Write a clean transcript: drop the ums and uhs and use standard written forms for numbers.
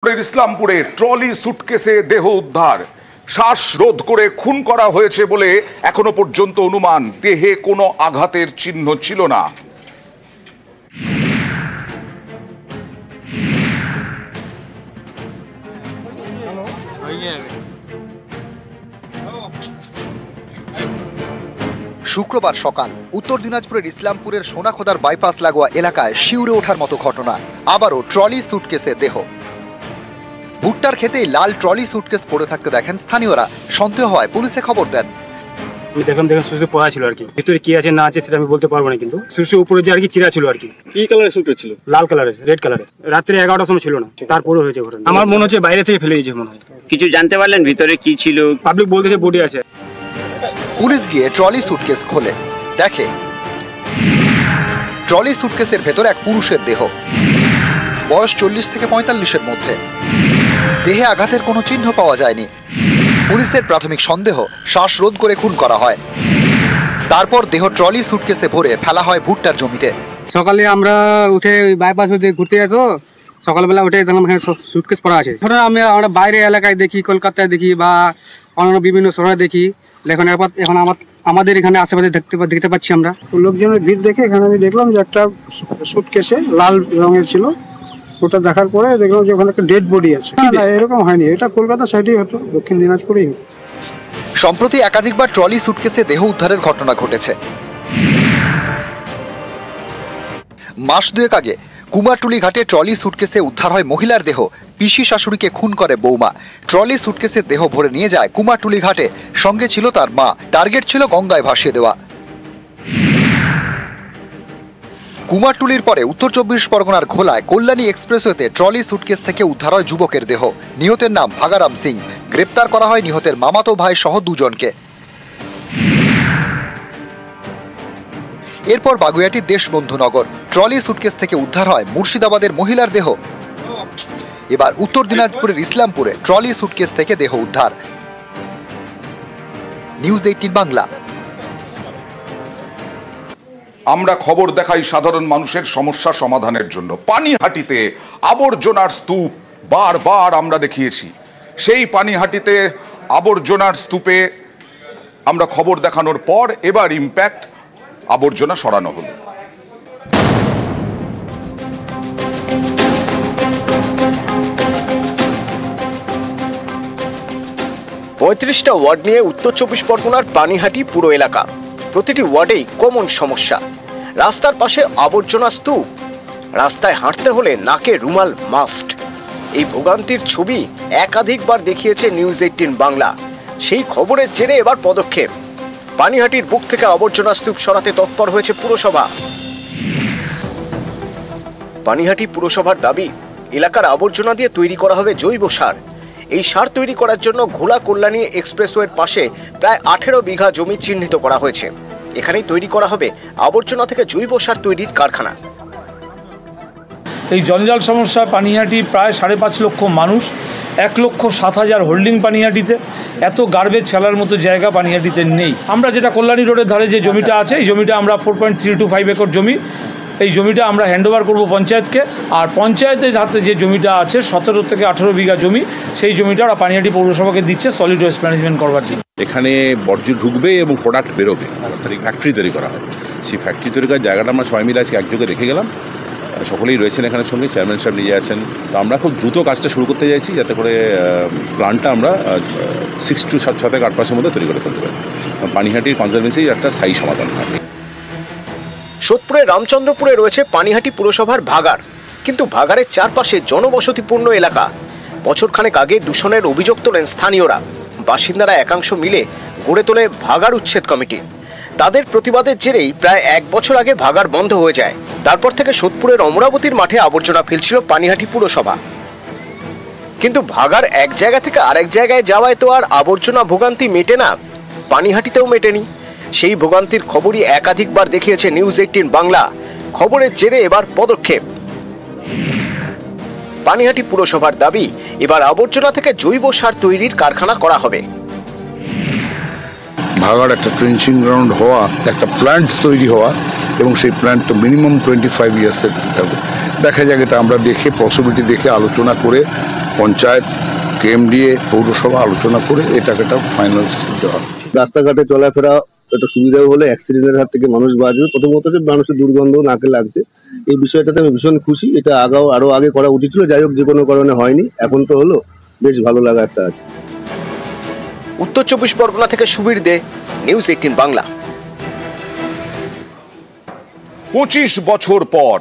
ইসলামপুরে trolley সুটকেসে দেহ উদ্ধার, শ্বাসরোধ করে খুন করা হয়েছে বলে এখনো পর্যন্ত অনুমান। দেহে কোনো আঘাতের চিহ্ন ছিল না। শুক্রবার সকাল উত্তর দিনাজপুরের ইসলামপুরের সোনাখোদার বাইপাস লাগোয়া এলাকায় শিউরে ওঠার মতো ঘটনা। আবারও ট্রলি সুটকেসে দেহ। ভুট্টার খেতেই লাল ট্রলি সুটকেস পড়ে থাকতে দেখেন স্থানীয়রা। সন্দেহ হয়, পুলিশে খবর দেন। আমি দেখলাম সুটকেসে পড়া ছিল আর কি। ভিতরে কি আছে না আছে সেটা আমি বলতে পারবো না, কিন্তু সুটকেসের উপরে যে আর কি চিরা ছিল আর কি। কি কালারের সুটকেস ছিল? লাল কালারের, রেড কালারের। রাত্রে 11টার সময় ছিল না, তারপরে হয়েছে ঘটনা। আমার মনে হচ্ছে বাইরে থেকে ফেলে দিয়েছে মনে হয়। কিছু জানতে পারলেন ভিতরে কি ছিল? পাবলিক বলতেছে বডি আছে। পুলিশ গিয়ে ট্রলি সুটকেস খোলে, দেখে ট্রলি সুটকেসের ভেতর এক পুরুষের দেহ, বয়স 40 থেকে 45-এর মধ্যে। দেহে আঘাতের কোনো চিহ্ন পাওয়া যায়নি। পুলিশের প্রাথমিক সন্দেহ শ্বাসরোধ করে খুন করা হয়। তারপর দেহ ট্রলি সুটকেসে ভরে ফেলা হয় ভুট্টার জমিতে। সকালে আমরা উঠে বাইপাস হতে ঘুরতে যাচ্ছি, সকালবেলা উঠে দেখলাম এখানে সুটকেস পড়া আছে। আমরা বাইরে এলাকায় দেখি, কলকাতায় দেখি বা অন্যান্য বিভিন্ন শহরে দেখি। এখন আমাদের এখানে আশেপাশে দেখতে পাচ্ছি আমরা। লোকজনের ভিড় দেখে এখানে আমি দেখলাম যে একটা সুটকেসে লাল রঙের ছিল। ওটা দেখার পরে দেখলাম যে ওখানে একটা ডেড বডি আছে। না, এরকম হয়নি, এটা কলকাতা সাইডেই হতো, দক্ষিণ দিনাজপুরেই হতো। সম্প্রতি একাধিকবার ট্রলি সুটকেসে দেহ উদ্ধারের ঘটনা ঘটেছে। মাস দুয়েক আগে কুমারটুলি ঘাটে ট্রলি সুটকেসে উদ্ধার হয় মহিলার দেহ। পিসি শাশুড়িকে খুন করে বৌমা। ট্রলি সুটকেসের দেহ ভরে নিয়ে যায় কুমারটুলি ঘাটে। সঙ্গে ছিল তার মা। টার্গেট ছিল গঙ্গায় ভাসিয়ে দেওয়া। কুমারটুলির পরে উত্তর 24 পরগনার ঘোলায় কল্যাণী এক্সপ্রেসওয়েতে ট্রলি সুটকেস থেকে উদ্ধার হয় যুবকের দেহ। নিহতের নাম ভাগারাম সিং। গ্রেপ্তার করা হয় নিহতের মামাতো ভাই সহ দুজনকে। এরপর বাগুইআটির দেশবন্ধুনগর ট্রলি সুটকেস থেকে উদ্ধার হয় মুর্শিদাবাদের মহিলার দেহ। এবার উত্তর দিনাজপুরের ইসলামপুরে ট্রলি সুটকেস থেকে দেহ উদ্ধার। নিউজ 18 বাংলা। আমরা খবর দেখাই সাধারণ মানুষের সমস্যা সমাধানের জন্য। পানিহাটিতে আবর্জনার স্তূপ বারবার আমরা দেখিয়েছি। সেই পানিহাটিতে আবর্জনার স্তূপে আমরা খবর দেখানোর পর এবার ইম্প্যাক্ট, আবর্জনা সরানো হলো। পঁয়ত্রিশটা ওয়ার্ড নিয়ে উত্তর 24 পরগনার পানিহাটি পুরো এলাকা। প্রতিটি ওয়ার্ডেই কমন সমস্যা, রাস্তার পাশে আবর্জনা স্তূপ। রাস্তায় হাঁটতে হলে নাকে রুমাল মাস্ট। এই ভোগান্তির ছবি একাধিকবার দেখিয়েছে নিউজ 18 বাংলা। সেই খবরের জেরে এবার পদক্ষেপ। পানিহাটির বুক থেকে আবর্জনা স্তূপ সরাতে তৎপর হয়েছে পুরসভা। পানিহাটি পুরসভার দাবি, এলাকার আবর্জনা দিয়ে তৈরি করা হবে জৈব সার। এই সার তৈরি করার জন্য ঘোলা কল্যাণী এক্সপ্রেসওয়ের পাশে প্রায় 18 বিঘা জমি চিহ্নিত করা হয়েছে। এখানেই তৈরি করা হবে আবর্জনা থেকে জৈব সার তৈরির কারখানা। এই জঞ্জাল সমস্যা পানিহাটি প্রায় 5.5 লক্ষ মানুষ, 1,07,000 হোল্ডিং পানিহাটিতে। এত গার্বেজ ফেলার মতো জায়গা পানিহাটিতে নেই। আমরা যেটা কল্যাণী রোডের ধারে যে জমিটা আছে, এই জমিটা আমরা 4.325 একর জমি, এই জমিটা আমরা হ্যান্ডওভার করবো পঞ্চায়েতকে। আর পঞ্চায়েতের হাতে যে জমিটা আছে 17 থেকে 18 বিঘা জমি, সেই জমিটা ওরা পানিহাটি পৌরসভাকে দিচ্ছে সলিড ওয়েস্ট ম্যানেজমেন্ট করবার জন্য। এখানে বর্জ্য ঢুকবে এবং প্রোডাক্ট বেরোবে, ফ্যাক্টরি তৈরি করা হবে। সেই ফ্যাক্টরি তৈরি করার জায়গাটা আমরা সবাই মিলে আজকে একযোগে দেখে গেলাম। সকলেই রয়েছেন এখানে, সঙ্গে চেয়ারম্যান সাহেব নিজে আছেন। তো আমরা খুব দ্রুত কাজটা শুরু করতে চাইছি, যাতে করে প্ল্যানটা আমরা 6 to 7 থেকে 8 মাসের মধ্যে তৈরি করে ফেলতে পারি। পানিহাটির কনজারভেন্সির একটা স্থায়ী সমাধান হয়। সোদপুরের রামচন্দ্রপুরে রয়েছে পানিহাটি পুরসভার ভাগার, কিন্তু ভাগারের চারপাশে জনবসতিপূর্ণ এলাকা। বছরখানেক আগে দূষণের অভিযোগ তোলেন স্থানীয়রা। বাসিন্দারা একাংশ মিলে গড়ে তোলে ভাগার উচ্ছেদ কমিটি। তাদের প্রতিবাদের জেরেই প্রায় 1 বছর আগে ভাগার বন্ধ হয়ে যায়। তারপর থেকে সোদপুরের অমরাবতীর মাঠে আবর্জনা ফেলছিল পানিহাটি পুরসভা। কিন্তু ভাগার এক জায়গা থেকে আরেক জায়গায় যাওয়ায় তো আর আবর্জনা ভোগান্তি মেটে না, পানিহাটিতেও মেটেনি। সেই ভোগান্তির খবরই একাধিকবার দেখিয়েছে নিউজ 18 বাংলা। খবরের জেরে এবার পদক্ষেপ। পানিহাটি পুরসভার দাবি, এবার আবর্জনা থেকে জৈব সার তৈরির কারখানা করা হবে। ভাগাড় একটা ট্রেঞ্চিং গ্রাউন্ড হওয়া, একটা প্ল্যান্ট তৈরি হওয়া, এবং সেই প্ল্যান্ট তো মিনিমাম 25 ইয়ার্সের থাকবে। দেখা যাক, এটা আমরা দেখে পসিবিলিটি দেখে আলোচনা করে পঞ্চায়েত, কেএমডিএ, পৌরসভা আলোচনা করে এটাকে একটা ফাইনাল দেওয়া। রাস্তাঘাটে চলাফেরা একটা সুবিধাও হলে অ্যাক্সিডেন্টের হাত থেকে মানুষ বাঁচবে। প্রথমত হচ্ছে মানুষের দুর্গন্ধ নাকে লাগছে, এই বিষয়টাতে আমি ভীষণ খুশি। এটা আরো আগে করা উচিত ছিল, যাই হোক যে কোনো কারণে হয়নি, এখন তো হলো, বেশ ভালো লাগা একটা আছে। উত্তর 24 পরগনা থেকে সুবীর দে, নিউজ 18 বাংলা। 25 বছর পর